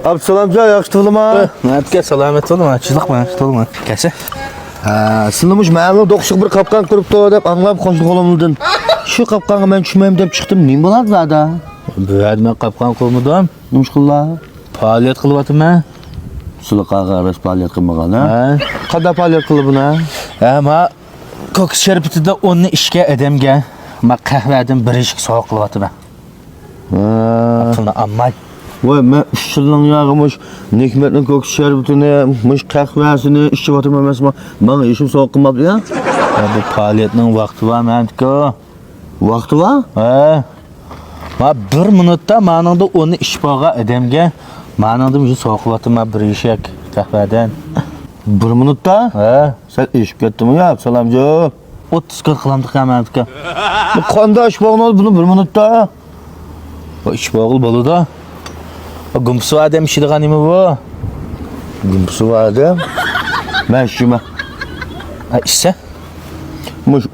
Absalamca yaxşı olma. Näpke salamet olma, çılıkma, olma. Kese. Ha, sınımış mənim dokşuq bir qapqan qırıpdı dep anlap qoşluq olumdun. Şu qapqanı mən düşməyim dep çıxdım. Nim bolar zada? Bu yerden kapkan qılmıdım. Nuşqullah. Faaliyet qılıbatım mən. Sılaqağa ras fəaliyyət qılmagan ha. Ha. Qada fəaliyyət qılıbına? Ama koks şerbetide onu işke edemge. Ma kahveden bir işik soğuk qılıbatım mən. Ha. Atılına ammay. Vay mən 3 yılın yağımış. Nikmet'in koks şerbetini, mış qəhvəsini içib atırmamasma. Bana işim soğuk qılmadı ya. Ya bu faaliyetinin vakti var məndik o. Vaxtı var? Ha. Ma bir minutda manında onu işbağa edemge. Manında bir soğuk qılıbatım bir işik kahveden. 1 minutda? Ha. Sen işib getdin ya Absalamca? 30 gün qılamdıq məndik. Bu qanda iş bağlı bunu 1 minutda. O işbağıl bolu da. O gümsü adem işidi qanimi bu. Gümsü vardı. Mən işimə. Ha işse? Muş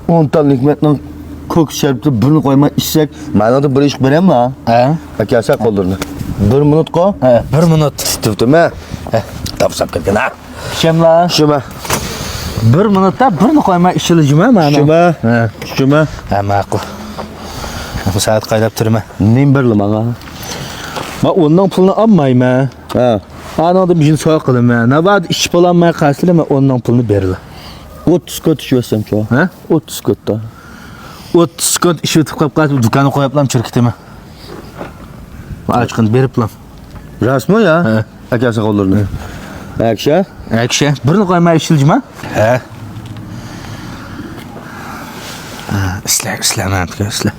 10 tane Nikmet'in koks şerbeti birini koyma içsek. Mənə də bir iş verəm ha. Ha.Əkəsə qollarını. 1 minut qoy. Ha, 1 minut. Tutdum ha. Tapsap ketken ha. Şemla. İşimə. 1 minutda birini koyma işilicime mənim. İşimə. Ha. İşimə. Ha, maqul. Bu saat qaydap turma. Nim berli mənə? Ma ondan pulunu almayma. Ha. Anada bir gün soğuk qılım mən. Nə var iş bulanmaya qaçılır mən ondan pulunu verirlər. 30 kot işvəsəm ço. Ha? 30 kotda. 30 gün iş ötüb qap qaçıb dükanı qoyublam şirketime. Açqın beriblam. Rasmı ya? Ha.Əkəsə qollarını. Əkşə? Ekşe, birini koymaya işilicime. He. İsle, isle.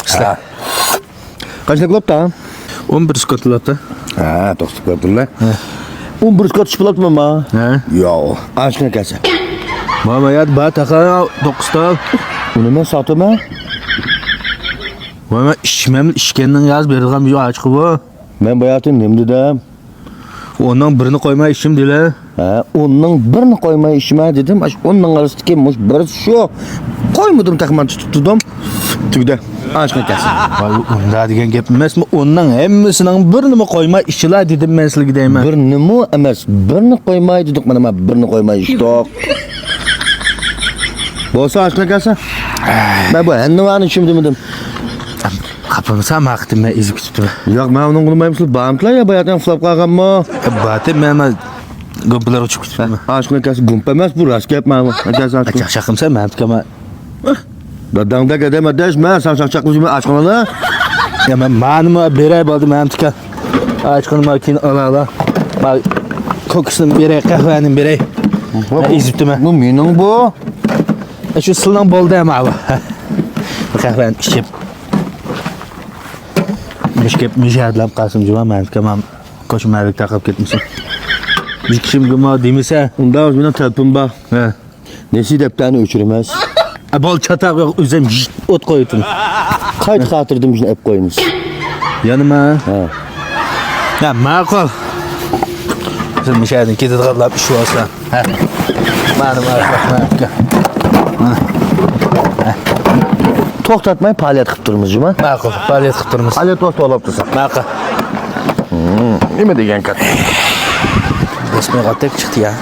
İsle. Kaçta qılapda? 11 skotladı. Ha, 90 qılapdırlar. 11 kot iş bulapdı mı? He. Yo. Açına kəsə. Mama ya ba taqa 9'da. Bunu mən satım ha? Mama işkenden yaz verilgan bir açık bu. Mən bayatın nimdi də. Ondan birini koymaya işim dile. Ha, onun birini koymaya işime dedim. Onun arasındaki muş bir şu. Koymadım takman tuttum. Tügde. Açma gelsin. Vay onda degen gap emas mi? Ondan hemmisining birini mi koyma işilar dedim men sizga deyman. Birini mi emas, birini koymay dedik mana birini koymay iştok. Bo'lsa açma gelsin. Ben bu henni varını şimdi dedim. Kapımsa maqtim men ezib ketibdim. Yo'q, men uni qilmayman. Bamtlar ya bayatdan flop qolganmi? Batib men gumpular uchib ketibdim. Açma gelsin. Gumpa emas bu rast gapman. Gelsin açma. Chaqchaqimsa men kama. Dadangda gedeme deş men sen çaqchaqlışımı açqanala. Ya men manimi beray bo'ldi men tika. Açqanma keyin ala. Ma kokusini beray, qahvani beray. Ezibdim men. Bu mening bu. Shu sildan bo'ldi ham abi. Qahvani ichib. Mishkep mijadlab qasimjima men kama ko'chmalik taqib ketmişim. Bir kishim guma demisa, Unda o'z bilan telpim bor. ha. Nesi deptani o'chirmas. Bol chataq o'zim o't qo'ydim. Qayt xotirdim shuni ep qo'ymiz. Yanıma. Ha. Ya ma'qul. Sen mishadin ketadiganlar ish bo'lsa. Ha. Ma'lum rahmat. To'xtatmay faoliyat qilib turmiz juma. Ma'qul. Faoliyat qilib turmiz. Faoliyat to'xtab tursak. Ma'qul. Nima degan kat? Resmiy g'otek chiqdi ya.